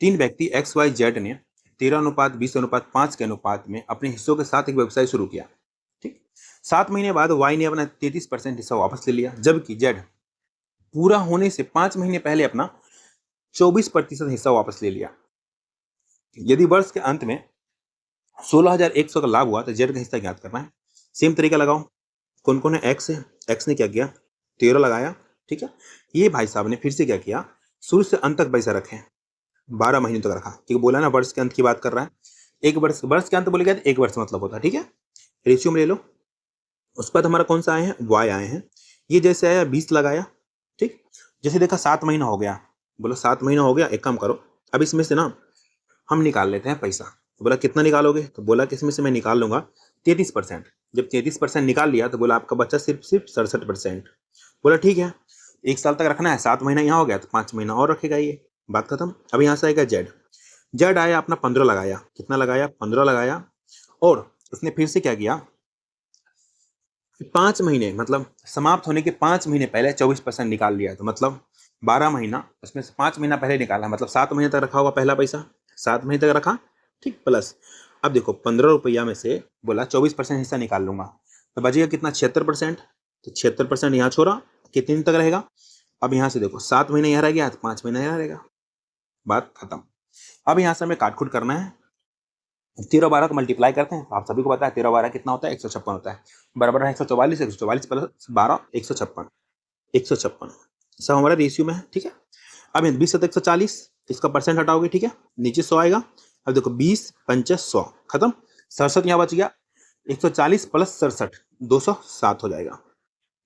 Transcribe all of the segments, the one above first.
तीन व्यक्ति x Y Z ने 13:20:5 के अनुपात में अपने हिस्सों के साथ एक व्यवसाय शुरू किया। ठीक, 7 महीने बाद वाई ने अपना 33% हिस्सा वापस ले लिया, जबकि जेड पूरा होने से 5 महीने पहले अपना 24% हिस्सा वापस ले लिया। यदि वर्ष के अंत में 16,100 का लाभ हुआ तो जेड का हिस्सा ज्ञात करना है। सेम तरीका लगाओ, कौन कौन है, एक्स है, एक्स ने क्या किया 13 लगाया। ठीक है, ये भाई साहब ने फिर से क्या किया, शुरू से अंत तक पैसा रखे, 12 महीने तक रखा, क्योंकि बोला ना वर्ष के अंत की बात कर रहा है। एक वर्ष के अंत बोलेगा तो 1 वर्ष मतलब होता है। ठीक है, रेशियो में ले लो। उसके बाद हमारा कौन सा आए हैं, वाई आए हैं। ये जैसे आया 20 लगाया। ठीक, जैसे देखा 7 महीना हो गया, बोला 7 महीना हो गया, एक काम करो अब इसमें से ना हम निकाल लेते हैं पैसा। तो बोला कितना निकालोगे, तो बोला कि इसमें से मैं निकाल लूंगा 33%। जब 33% निकाल लिया तो बोला आपका बच्चा सिर्फ 67%। बोला ठीक है, 1 साल तक रखना है, 7 महीना यहाँ हो गया तो 5 महीना और रखेगा, ये बात खत्म। अब यहाँ से आएगा जेड। जेड आया अपना 15 लगाया, कितना लगाया 15 लगाया, और उसने फिर से क्या किया, 5 महीने मतलब समाप्त होने के 5 महीने पहले 24% निकाल लिया। तो मतलब 12 महीना, उसमें से 5 महीना पहले निकाला, मतलब 7 महीने तक रखा होगा पहला पैसा, 7 महीने तक रखा। ठीक, प्लस अब देखो 15 रुपया में से बोला 24% हिस्सा निकाल लूंगा, तो बचेगा कितना 76%। तो 76% यहाँ छोड़ा, कितने दिन तक रहेगा, अब यहाँ से देखो 7 महीने यहाँ रह गया तो 5 महीना यहाँ रहेगा, बात खत्म। अब यहाँ से हमें काटखूट करना है। 13 12 को मल्टीप्लाई करते हैं, आप सभी को पता है 13 12 कितना होता है 156 होता है, बराबर है 144, 144 प्लस 12 156, 156 सब हमारा रेशियो में है। ठीक है, अब 20 7 140, इसका परसेंट हटाओगे, ठीक है, नीचे 100 आएगा। अब देखो 20 5 100 खत्म, 67 यहाँ बच गया, 140 प्लस 67 207 हो जाएगा,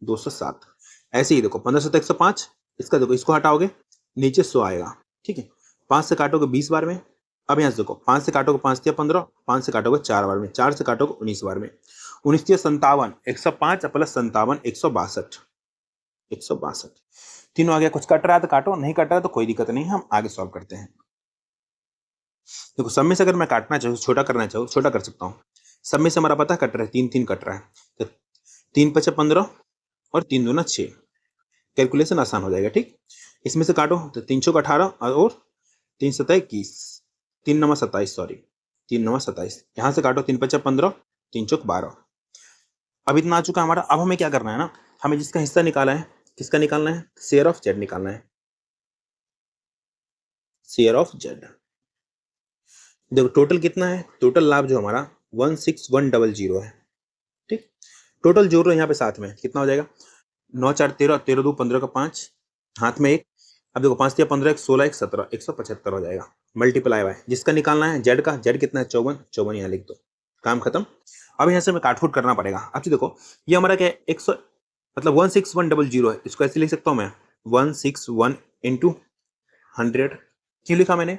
207। ऐसे ही देखो 15 7 105, इसका देखो इसको हटाओगे नीचे 100 आएगा। ठीक है, 5 से काटोगे 20 बार में। अब यहाँ से देखो 5 से काटोगे 5 या 15, 5 से काटोगे 4 बार में, 4 से काटोगे 19 बार में, 19 या 57, 105 प्लस 57 162, 162 तीनों आ गया। कुछ कट रहा है तो काटो, नहीं कट रहा है तो कोई दिक्कत नहीं, हम आगे सॉल्व करते हैं। देखो सब में से अगर मैं काटना चाहूँ, छोटा करना चाहूँ, छोटा कर सकता हूँ। सब में से हमारा पता कट रहा है, 3 3 कट रहा है, तो 3 5 15 और 3 दूना 6, कैलकुलेशन आसान हो जाएगा। ठीक, इसमें से काटो तो 3 चौक 18 और 3 7 21, 3 9 27, सॉरी 3 9 27, यहाँ से काटो 3 5 15, 3 चौक 12। अब इतना आ चुका हमारा। अब हमें क्या करना है ना, हमें जिसका हिस्सा निकाला है, किसका निकालना है, शेयर ऑफ जेड निकालना है, शेयर ऑफ जेड। देखो टोटल कितना है, टोटल लाभ जो हमारा 16100 है। ठीक, टोटल जोड़ लो यहाँ पे साथ में, कितना हो जाएगा 9 4 13, 13 2 15 का 5, हाथ में 1। अब देखो 5 3 15 1 16 1 17, 175 हो जाएगा, मल्टीप्लाई बाय जिसका निकालना है जेड का, जेड कितना है 54, 54 यहाँ लिख दो, काम खत्म। अब यहाँ से हमें काटफूट करना पड़ेगा। अब देखो ये हमारा क्या है 100 मतलब 16100 है, इसको ऐसे लिख सकता हूँ मैं 161 इंटू 100। क्यों लिखा मैंने,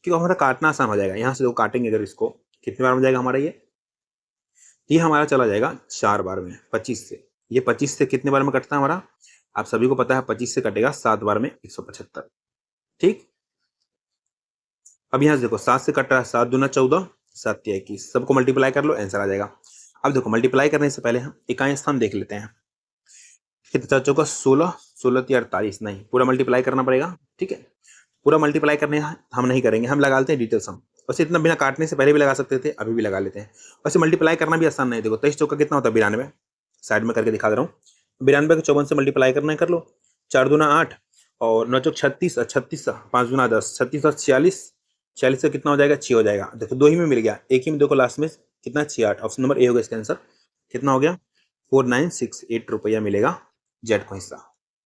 क्योंकि हमारा काटना आसान हो जाएगा। यहाँ से देखो काटेंगे अगर इसको, कितने बार में जाएगा हमारा ये हमारा चला जाएगा 4 बार में 25 से। ये 25 से कितने बार में कटता है हमारा, आप सभी को पता है 25 से कटेगा 7 बार में 175। ठीक, अब यहाँ से देखो 7 से कट रहा है, 7 दूना 14, 7 या 21, सबको मल्टीप्लाई कर लो, आंसर आ जाएगा। अब देखो मल्टीप्लाई करने से पहले हम इकाई स्थान देख लेते हैं, कितना चौका 16, 16 या 48, नहीं पूरा मल्टीप्लाई करना पड़ेगा। ठीक है, पूरा मल्टीप्लाई करने हम नहीं करेंगे, हम लगा लेते हैं डिटेल सम। वैसे इतना बिना काटने से पहले भी लगा सकते थे, अभी भी लगा लेते हैं। वैसे मल्टीप्लाई करना भी आसान नहीं, देखो 23 चौका कितना होता है 92, साइड में करके दिखा दे रहा हूँ। 92 को 54 से मल्टीप्लाई करना है, कर लो, 4 दूना 8 और 9 चौक 36, 36 5 दूना 10, 36 और 46, 46 से कितना हो जाएगा 6 हो जाएगा। देखो 2 ही में मिल गया, एक ही में देखो लास्ट में कितना 6 8, ऑप्शन नंबर ए होगा इसका आंसर। कितना हो गया 4968 रुपया मिलेगा जेड को हिस्सा।